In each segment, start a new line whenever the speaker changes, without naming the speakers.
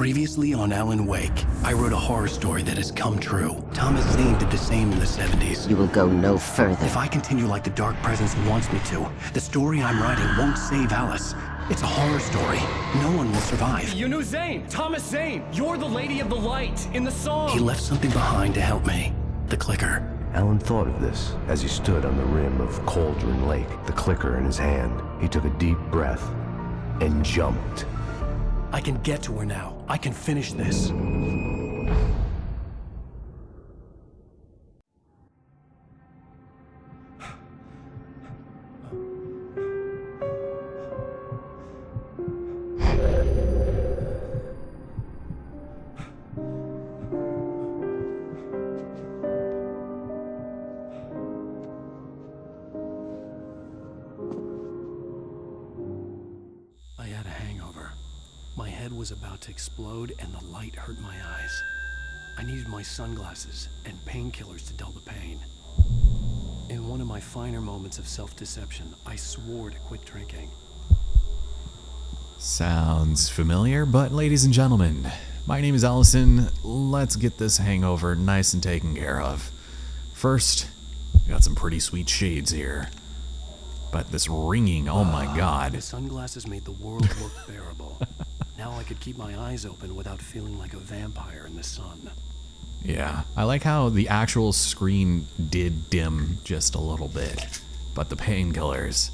Previously on Alan Wake, I wrote a horror story that has come true. Thomas Zane did the same in the 70s.
You will go no further.
If I continue like the Dark Presence wants me to, the story I'm writing won't save Alice. It's a horror story. No one will survive.
You knew Zane! Thomas Zane! You're the Lady of the Light in the song!
He left something behind to help me. The clicker.
Alan thought of this as he stood on the rim of Cauldron Lake, the clicker in his hand. He took a deep breath and jumped.
I can get to her now. I can finish this. I had a hangover. My head was about to explode and the light hurt my eyes. I needed my sunglasses and painkillers to dull the pain. In one of my finer moments of self-deception, I swore to quit drinking.
Sounds familiar, but ladies and gentlemen, my name is Allison. Let's get this hangover nice and taken care of. First, we got some pretty sweet shades here. But this ringing, oh my god.
The sunglasses made the world look bearable. Now I could keep my eyes open without feeling like a vampire in the sun.
Yeah, I like how the actual screen did dim just a little bit. But the painkillers,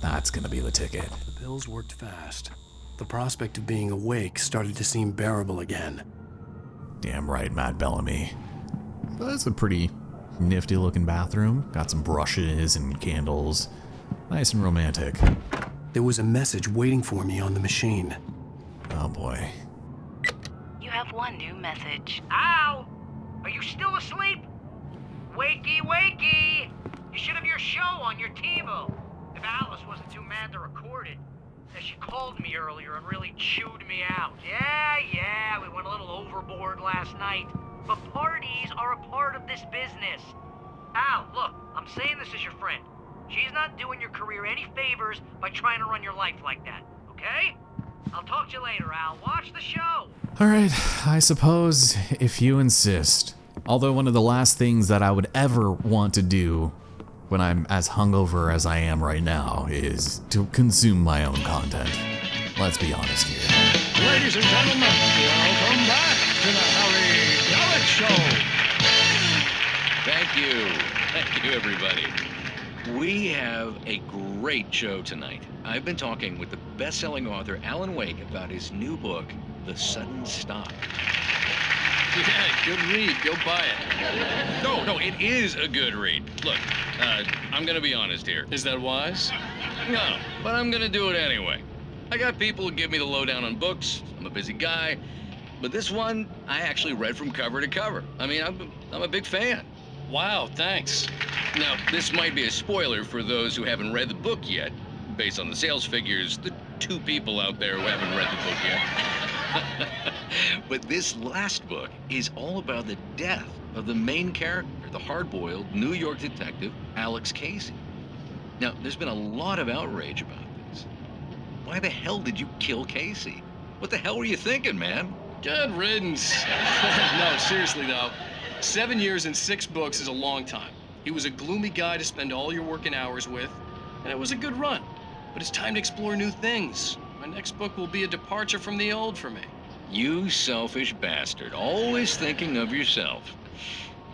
that's gonna be the ticket.
The pills worked fast. The prospect of being awake started to seem bearable again.
Damn right, Matt Bellamy. But that's a pretty nifty looking bathroom. Got some brushes and candles. Nice and romantic.
There was a message waiting for me on the machine.
Oh boy.
You have one new message.
Al! Are you still asleep? Wakey, wakey! You should have your show on your TiVo. If Alice wasn't too mad to record it. She called me earlier and really chewed me out. Yeah, we went a little overboard last night. But parties are a part of this business. Al, look, I'm saying this as your friend. She's not doing your career any favors by trying to run your life like that, okay? I'll talk to you later, Al. Watch the show.
Alright, I suppose if you insist. Although one of the last things that I would ever want to do when I'm as hungover as I am right now is to consume my own content. Let's be honest here.
Ladies and gentlemen, welcome back to the Harry Gallic Show.
Thank you everybody. We have a great show tonight. I've been talking with the best-selling author Alan Wake about his new book, The Sudden Stop.
Yeah, good read. Go buy it.
No, it is a good read. Look, I'm gonna be honest here.
Is that wise?
No, but I'm gonna do it anyway. I got people who give me the lowdown on books. I'm a busy guy. But this one, I actually read from cover to cover. I mean, I'm a big fan.
Wow, thanks.
Now, this might be a spoiler for those who haven't read the book yet. Based on the sales figures, the 2 people out there who haven't read the book yet. But this last book is all about the death of the main character, the hard-boiled New York detective, Alex Casey. Now, there's been a lot of outrage about this. Why the hell did you kill Casey? What the hell were you thinking, man?
Good riddance. No, seriously though. 7 years and 6 books is a long time. He was a gloomy guy to spend all your working hours with, and it was a good run. But it's time to explore new things. My next book will be a departure from the old for me.
You selfish bastard, always thinking of yourself.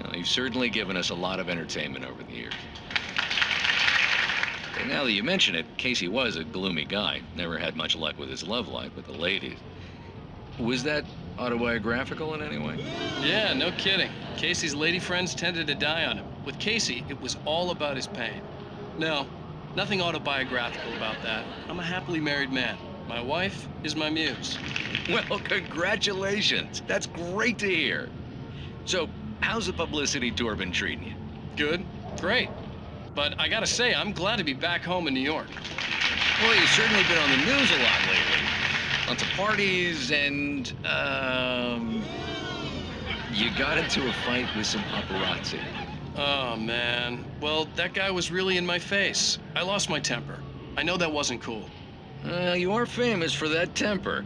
Well, you've certainly given us a lot of entertainment over the years. And now that you mention it, Casey was a gloomy guy. Never had much luck with his love life with the ladies. Was that autobiographical in any way?
Yeah, no kidding. Casey's lady friends tended to die on him. With Casey, it was all about his pain. No, nothing autobiographical about that. I'm a happily married man. My wife is my muse.
Well, congratulations. That's great to hear. So, how's the publicity tour been treating you?
Good, great. But I gotta say, I'm glad to be back home in New York.
Well, you've certainly been on the news a lot lately. Lots of parties and, you got into a fight with some paparazzi.
Oh, man. Well, that guy was really in my face. I lost my temper. I know that wasn't cool.
You are famous for that temper.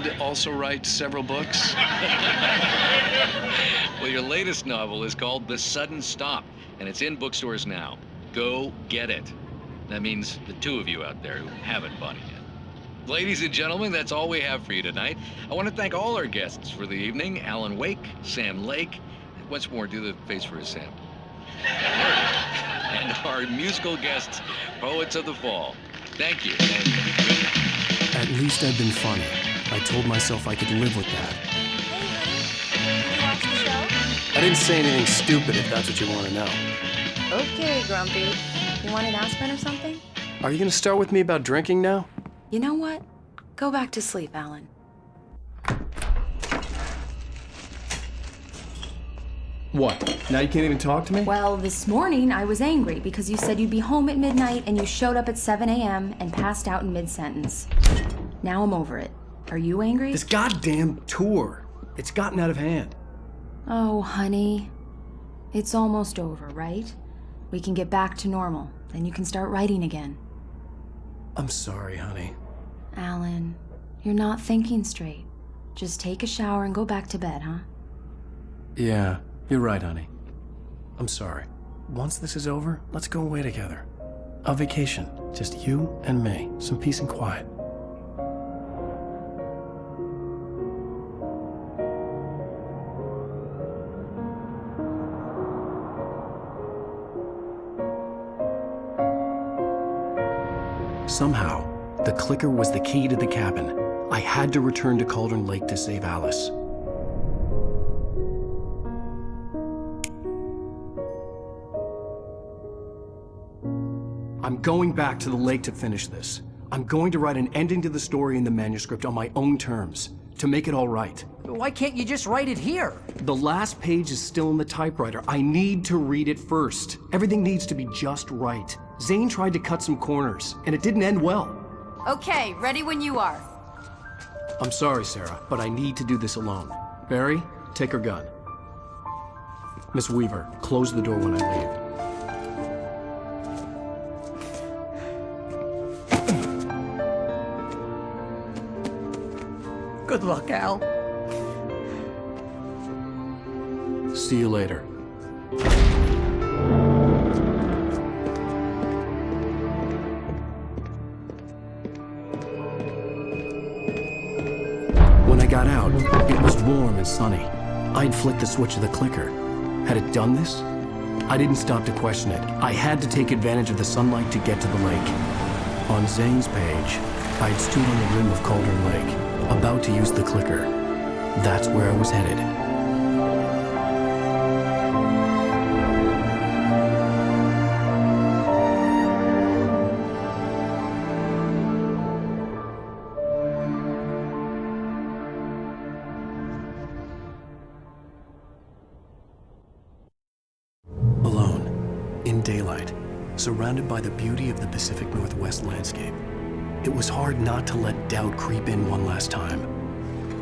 did also write several books.
Well, your latest novel is called The Sudden Stop, and it's in bookstores now. Go get it. That means the two of you out there who haven't bought it yet. Ladies and gentlemen, that's all we have for you tonight. I want to thank all our guests for the evening. Alan Wake, Sam Lake. Once more, do the face for us, Sam. And our musical guests, Poets of the Fall. Thank you, and good night.
At least I've been funny. I told myself I could live with that.
Hey, honey. Did you watch the show?
I didn't say anything stupid if that's what you want to know.
Okay, Grumpy. You want an aspirin or something?
Are you going to start with me about drinking now?
You know what? Go back to sleep, Alan.
What? Now you can't even talk to me?
Well, this morning I was angry because you said you'd be home at midnight and you showed up at 7 a.m. and passed out in mid-sentence. Now I'm over it. Are you angry?
This goddamn tour. It's gotten out of hand.
Oh, honey. It's almost over, right? We can get back to normal. Then you can start writing again.
I'm sorry, honey.
Alan, you're not thinking straight. Just take a shower and go back to bed, huh?
Yeah, you're right, honey. I'm sorry. Once this is over, let's go away together. A vacation. Just you and me. Some peace and quiet. Somehow, the clicker was the key to the cabin. I had to return to Cauldron Lake to save Alice. I'm going back to the lake to finish this. I'm going to write an ending to the story in the manuscript on my own terms, to make it all right.
Why can't you just write it here?
The last page is still in the typewriter. I need to read it first. Everything needs to be just right. Zane tried to cut some corners, and it didn't end well.
Okay, ready when you are.
I'm sorry, Sarah, but I need to do this alone. Barry, take her gun. Miss Weaver, close the door when I leave.
Good luck, Al.
See you later. When I got out, it was warm and sunny. I'd flicked the switch of the clicker. Had it done this? I didn't stop to question it. I had to take advantage of the sunlight to get to the lake. On Zane's page, I'd stood on the rim of Cauldron Lake, about to use the clicker. That's where I was headed. Alone, in daylight, surrounded by the beauty of the Pacific Northwest landscape. It was hard not to let doubt creep in one last time.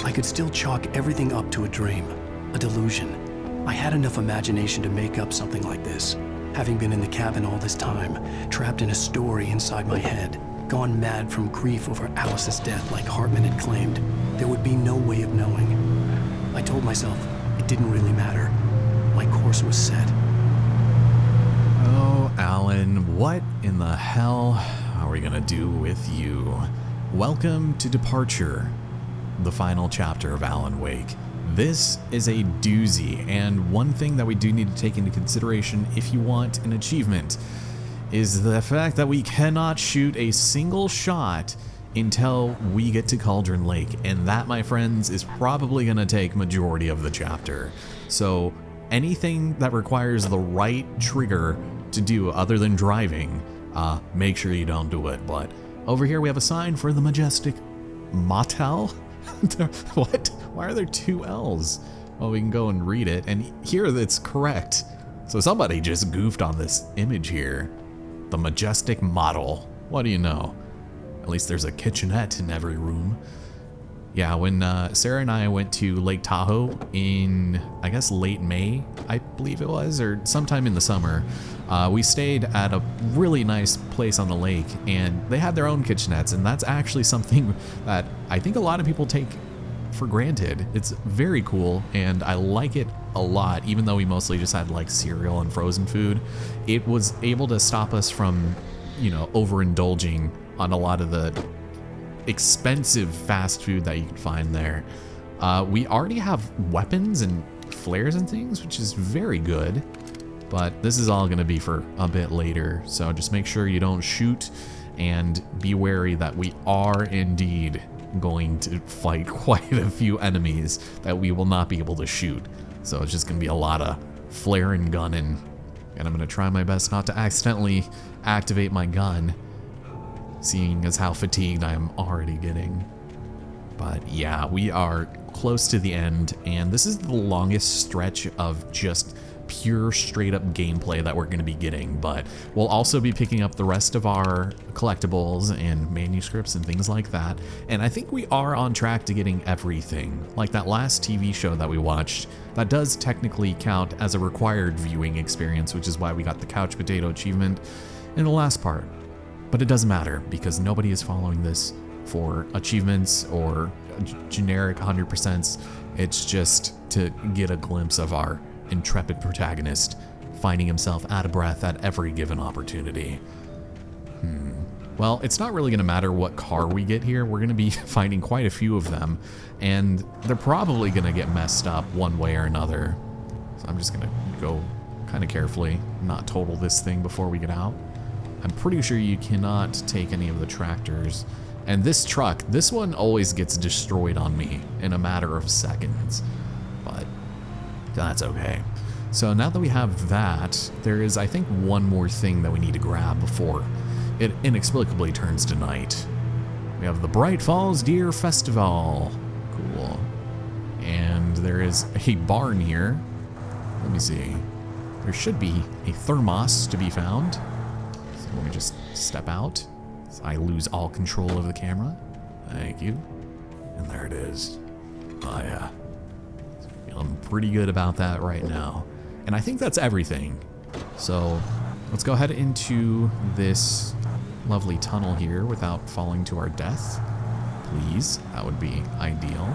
I could still chalk everything up to a dream, a delusion. I had enough imagination to make up something like this, having been in the cabin all this time, trapped in a story inside my head, gone mad from grief over Alice's death like Hartman had claimed. There would be no way of knowing. I told myself it didn't really matter. My course was set.
Oh, Alan, what in the hell are we gonna do with you? Welcome to Departure, the final chapter of Alan Wake. This is a doozy, and one thing that we do need to take into consideration if you want an achievement is the fact that we cannot shoot a single shot until we get to Cauldron Lake, and that, my friends, is probably gonna take majority of the chapter. So anything that requires the right trigger to do other than driving, make sure you don't do it. But over here we have a sign for the Majestic Motel. What? Why are there two L's? Well, we can go and read it, and here it's correct. So somebody just goofed on this image here. The Majestic Model. What do you know? At least there's a kitchenette in every room. Yeah, when Sarah and I went to Lake Tahoe in, I guess, late May, I believe it was, or sometime in the summer, We stayed at a really nice place on the lake, and they had their own kitchenettes, and that's actually something that I think a lot of people take for granted. It's very cool, and I like it a lot, even though we mostly just had like cereal and frozen food. It was able to stop us from, you know, overindulging on a lot of the expensive fast food that you can find there. We already have weapons and flares and things, which is very good, but this is all going to be for a bit later, so just make sure you don't shoot, and be wary that we are indeed going to fight quite a few enemies that we will not be able to shoot. So it's just going to be a lot of flare and gunning, and I'm going to try my best not to accidentally activate my gun, seeing as how fatigued I am already getting. But yeah, we are close to the end, and this is the longest stretch of just pure straight up gameplay that we're going to be getting, but we'll also be picking up the rest of our collectibles and manuscripts and things like that, and I think we are on track to getting everything. Like that last TV show that we watched, that does technically count as a required viewing experience, which is why we got the couch potato achievement in the last part. But it doesn't matter, because nobody is following this for achievements or generic 100%. It's just to get a glimpse of our intrepid protagonist finding himself out of breath at every given opportunity. Well, it's not really going to matter what car we get here. We're going to be finding quite a few of them, and they're probably going to get messed up one way or another. So I'm just going to go kind of carefully, not total this thing before we get out. I'm pretty sure you cannot take any of the tractors. And this truck, this one always gets destroyed on me in a matter of seconds, but that's okay. So now that we have that, there is, I think, one more thing that we need to grab before it inexplicably turns to night. We have the Bright Falls Deer Festival. Cool. And there is a barn here. Let me see. There should be a thermos to be found. So let me just step out. So I lose all control of the camera. Thank you. And there it is. Oh yeah. Feeling pretty good about that right now. And I think that's everything. So let's go ahead into this lovely tunnel here without falling to our death. Please, that would be ideal.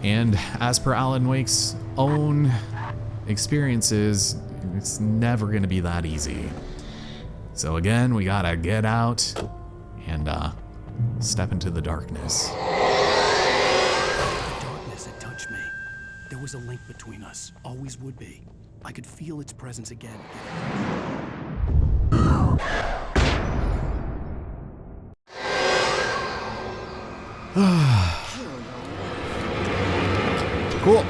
And as per Alan Wake's own experiences, it's never gonna be that easy. So again, we gotta get out and step into the darkness.
The darkness had touched me. There was a link between us, always would be. I could feel its presence again.
Cool.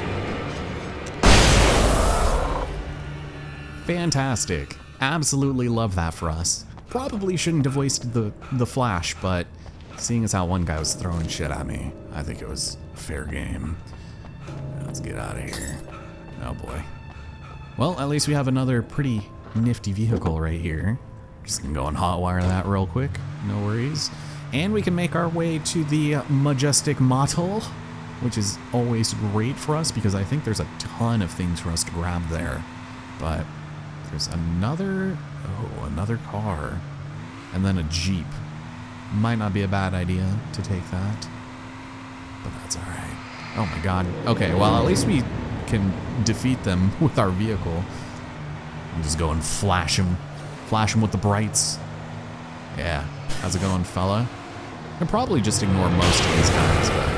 Fantastic. Absolutely love that for us. Probably shouldn't have wasted the flash, but seeing as how one guy was throwing shit at me, I think it was fair game. Let's get out of here. Oh boy. Well, at least we have another pretty nifty vehicle right here. Just gonna go and hotwire that real quick. No worries. And we can make our way to the majestic model, which is always great for us because I think there's a ton of things for us to grab there. But there's another car, and then a Jeep. Might not be a bad idea to take that, but that's all right. Oh my god. Okay, well, at least we can defeat them with our vehicle. I'm just go and flash them with the brights. Yeah, how's it going, fella? I'll probably just ignore most of these guys, but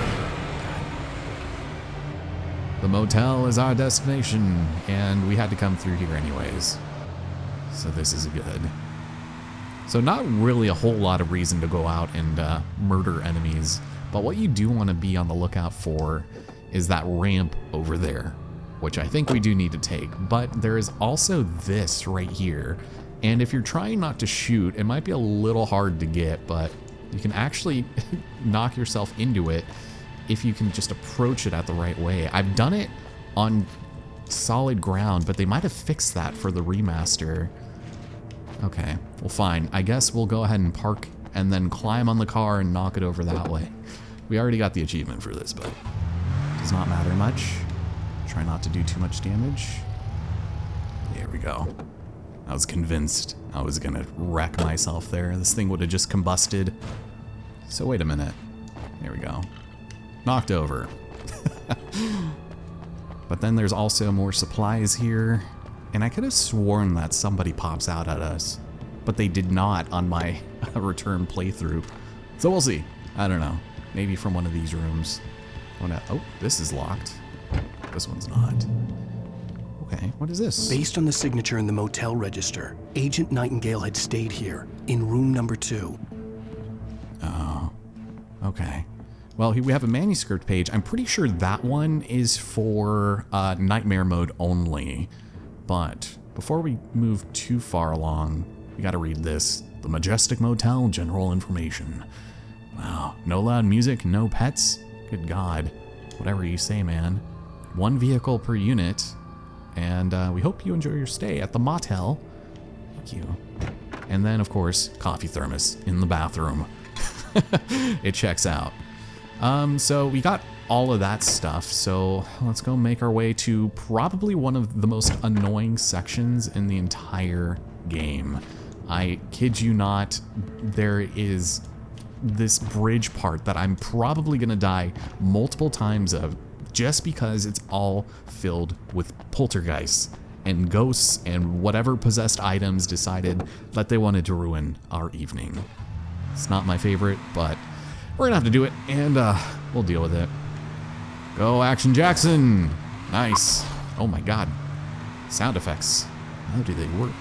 the motel is our destination, and we had to come through here anyways. So this is good. So not really a whole lot of reason to go out and murder enemies, but what you do want to be on the lookout for is that ramp over there, which I think we do need to take. But there is also this right here, and if you're trying not to shoot, it might be a little hard to get, but you can actually knock yourself into it if you can just approach it at the right way. I've done it on solid ground, but they might have fixed that for the remaster. Okay, well fine. I guess we'll go ahead and park and then climb on the car and knock it over that way. We already got the achievement for this, but does not matter much. Try not to do too much damage. There we go. I was convinced I was gonna wreck myself there. This thing would have just combusted. So wait a minute. There we go. Knocked over. But then there's also more supplies here. And I could have sworn that somebody pops out at us. But they did not on my return playthrough. So we'll see. I don't know. Maybe from one of these rooms. Oh, this is locked. This one's not. Okay, what is this?
Based on the signature in the motel register, Agent Nightingale had stayed here, in room number 2.
Oh, okay. Well, we have a manuscript page. I'm pretty sure that one is for nightmare mode only. But before we move too far along, we gotta read this. The Majestic Motel General Information. Wow, no loud music, no pets? Good God. Whatever you say, man. 1 vehicle per unit. And we hope you enjoy your stay at the motel. Thank you. And then, of course, coffee thermos in the bathroom. It checks out. So we got all of that stuff. So let's go make our way to probably one of the most annoying sections in the entire game. I kid you not, there is this bridge part that I'm probably gonna die multiple times of, just because it's all filled with poltergeists and ghosts and whatever possessed items decided that they wanted to ruin our evening. It's not my favorite, but we're gonna have to do it, and we'll deal with it. Go, Action Jackson! Nice. Oh my God. Sound effects. How do they work?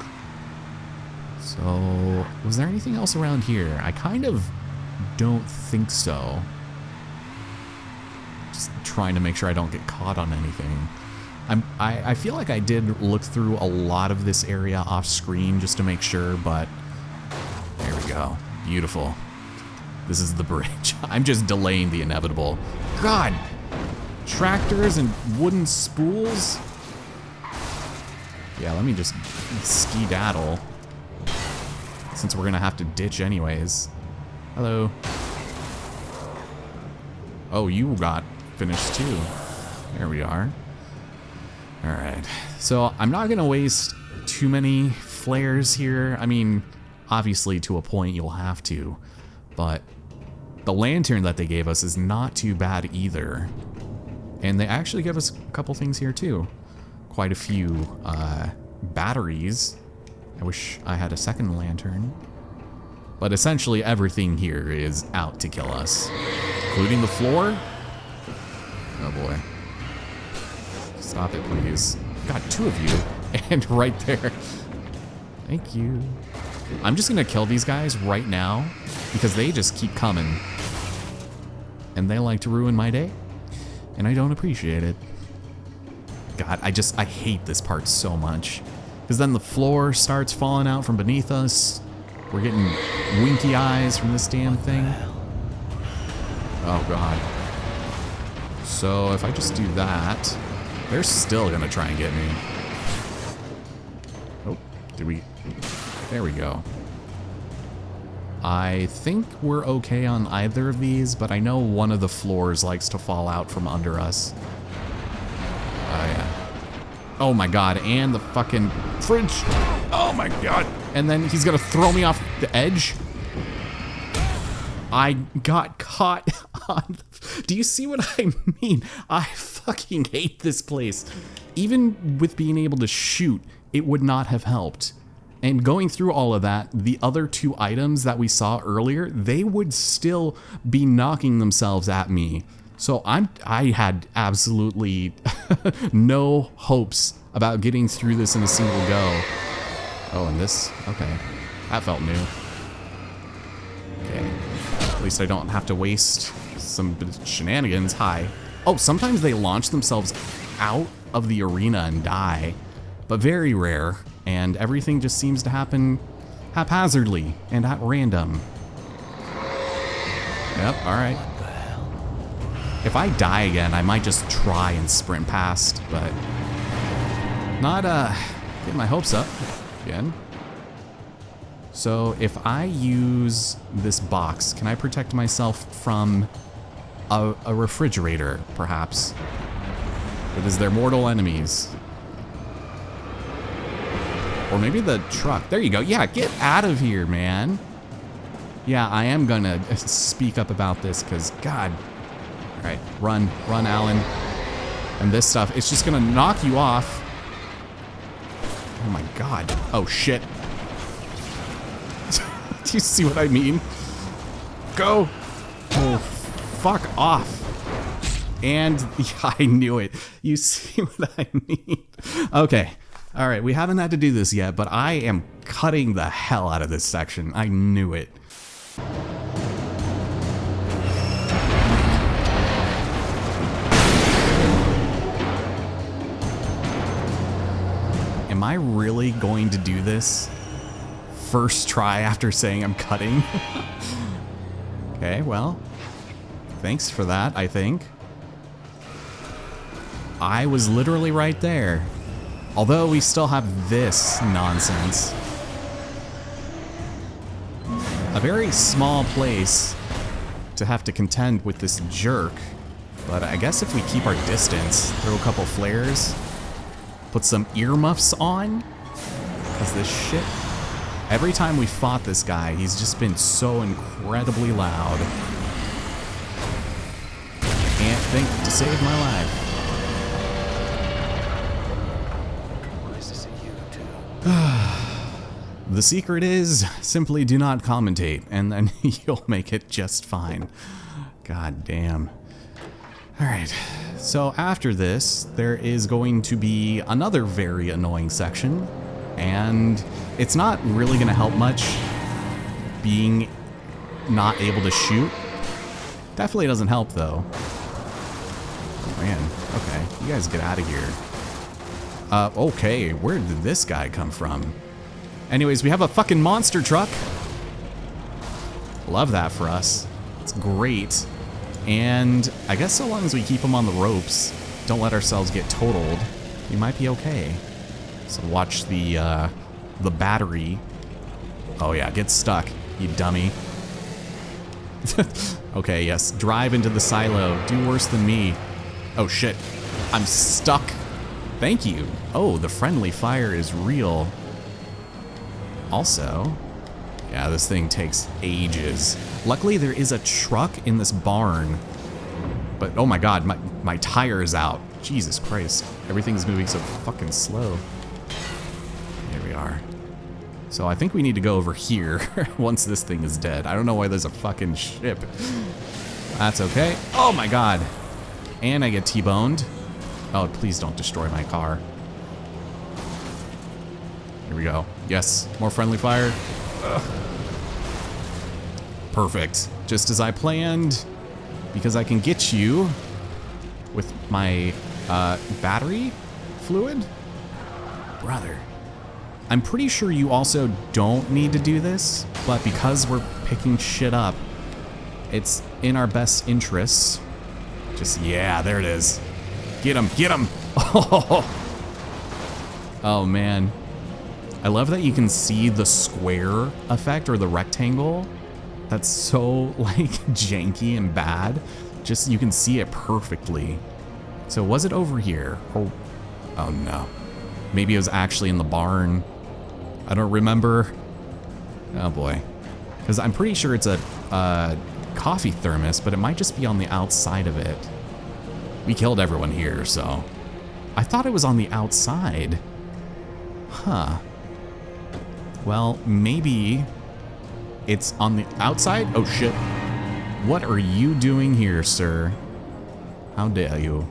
So, was there anything else around here? I kind of don't think so. Just trying to make sure I don't get caught on anything. I feel like I did look through a lot of this area off screen just to make sure, but there we go. Beautiful. This is the bridge. I'm just delaying the inevitable. God! Tractors and wooden spools? Yeah, let me just skedaddle, since we're gonna have to ditch anyways. Hello. Oh, you got finished too. There we are. Alright. So I'm not gonna waste too many flares here. I mean, obviously to a point you'll have to, but the lantern that they gave us is not too bad either. And they actually gave us a couple things here too. Quite a few batteries. I wish I had a second lantern. But essentially everything here is out to kill us. Including the floor? Oh boy. Stop it, please. Got 2 of you. And right there. Thank you. I'm just gonna kill these guys right now, because they just keep coming. And they like to ruin my day. And I don't appreciate it. God, I hate this part so much. Because then the floor starts falling out from beneath us. We're getting winky eyes from this damn thing. Oh God. So if I just do that, they're still gonna try and get me. Oh, did we? There we go. I think we're okay on either of these, but I know one of the floors likes to fall out from under us. Oh yeah. Oh my God, and the fucking fridge. Oh my God. And then he's gonna throw me off the edge. I got caught on do you see what I mean? I fucking hate this place. Even with being able to shoot, it would not have helped. And going through all of that, the other 2 items that we saw earlier, they would still be knocking themselves at me. So I had absolutely no hopes about getting through this in a single go. Oh, and this? Okay. That felt new. Okay. At least I don't have to waste some shenanigans. Hi. Oh, sometimes they launch themselves out of the arena and die. But very rare. And everything just seems to happen haphazardly and at random. Yep, alright. If I die again, I might just try and sprint past, but not getting my hopes up again. So if I use this box, can I protect myself from a refrigerator, perhaps? That is their mortal enemies. Or maybe the truck. There you go. Yeah, get out of here, man. Yeah, I am gonna speak up about this because, God. All right, run, Alan. And this stuff, it's just gonna knock you off. Oh my God. Oh shit. Do you see what I mean? Go. Oh, fuck off. And yeah, I knew it. You see what I mean? Okay. All right, we haven't had to do this yet, but I am cutting the hell out of this section. I knew it. Am I really going to do this? First try after saying I'm cutting? Okay, well, thanks for that, I think. I was literally right there. Although we still have this nonsense. A very small place to have to contend with this jerk. But I guess if we keep our distance, throw a couple flares, put some earmuffs on, because this shit, every time we fought this guy, he's just been so incredibly loud. Can't think to save my life.
Nice to see you too.
The secret is simply do not commentate, and then you'll make it just fine. God damn. Alright, so after this, there is going to be another very annoying section, and it's not really going to help much being not able to shoot. Definitely doesn't help, though. Oh, man. Okay, you guys get out of here. Okay, where did this guy come from? Anyways, we have a fucking monster truck. Love that for us. It's great. And I guess so long as we keep them on the ropes, don't let ourselves get totaled, we might be okay. So watch the battery. Oh yeah, get stuck, you dummy. Okay, yes, drive into the silo. Do worse than me. Oh shit, I'm stuck. Thank you. Oh, the friendly fire is real. Also, yeah, this thing takes ages. Luckily, there is a truck in this barn. But, oh my god, my tire is out. Jesus Christ. Everything's moving so fucking slow. Here we are. So I think we need to go over here once this thing is dead. I don't know why there's a fucking ship. That's okay. Oh my god. And I get T-boned. Oh, please don't destroy my car. Here we go. Yes, more friendly fire. Ugh. Perfect. Just as I planned, because I can get you with my battery fluid. Brother. I'm pretty sure you also don't need to do this, but because we're picking shit up, it's in our best interests. Just, yeah, there it is. Get him, get him. Oh man. I love that you can see the square effect or the rectangle. That's so like janky and bad. Just you can see it perfectly. So was it over here? Oh no. Maybe it was actually in the barn. I don't remember. Oh boy. Because I'm pretty sure it's a coffee thermos, but it might just be on the outside of it. We killed everyone here, so. I thought it was on the outside. Huh. Well, maybe it's on the outside? Oh shit. What are you doing here, sir? How dare you?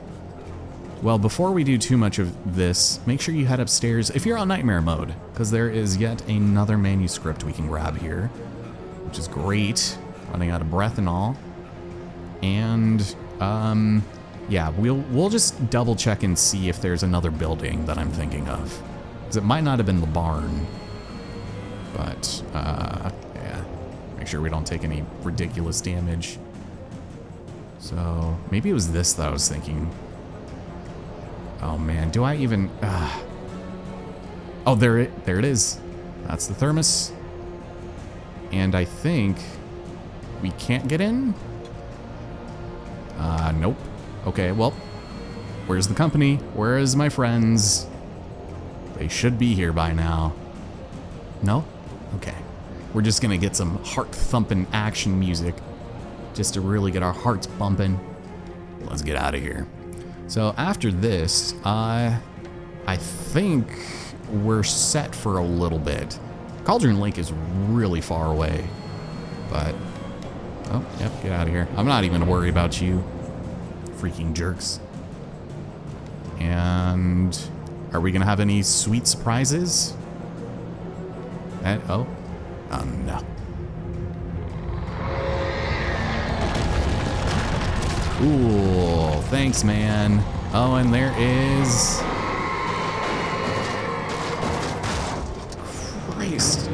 Well, before we do too much of this, make sure you head upstairs if you're on nightmare mode, because there is yet another manuscript we can grab here, which is great. Running out of breath and all. And, yeah, we'll just double check and see if there's another building that I'm thinking of. Because it might not have been the barn. But, yeah. Make sure we don't take any ridiculous damage. So, maybe it was this that I was thinking. Oh man, do I even... Oh, there it is. That's the thermos. And I think we can't get in? Nope. Okay, well, where's the company? Where is my friends? They should be here by now. No? Okay. We're just gonna get some heart-thumping action music just to really get our hearts bumping. Let's get out of here. So after this, I think we're set for a little bit. Cauldron Lake is really far away, but... Oh, yep, get out of here. I'm not even worried about you, freaking jerks. And are we gonna have any sweet surprises? Oh no. Cool, thanks, man. Oh, and there is... Christ.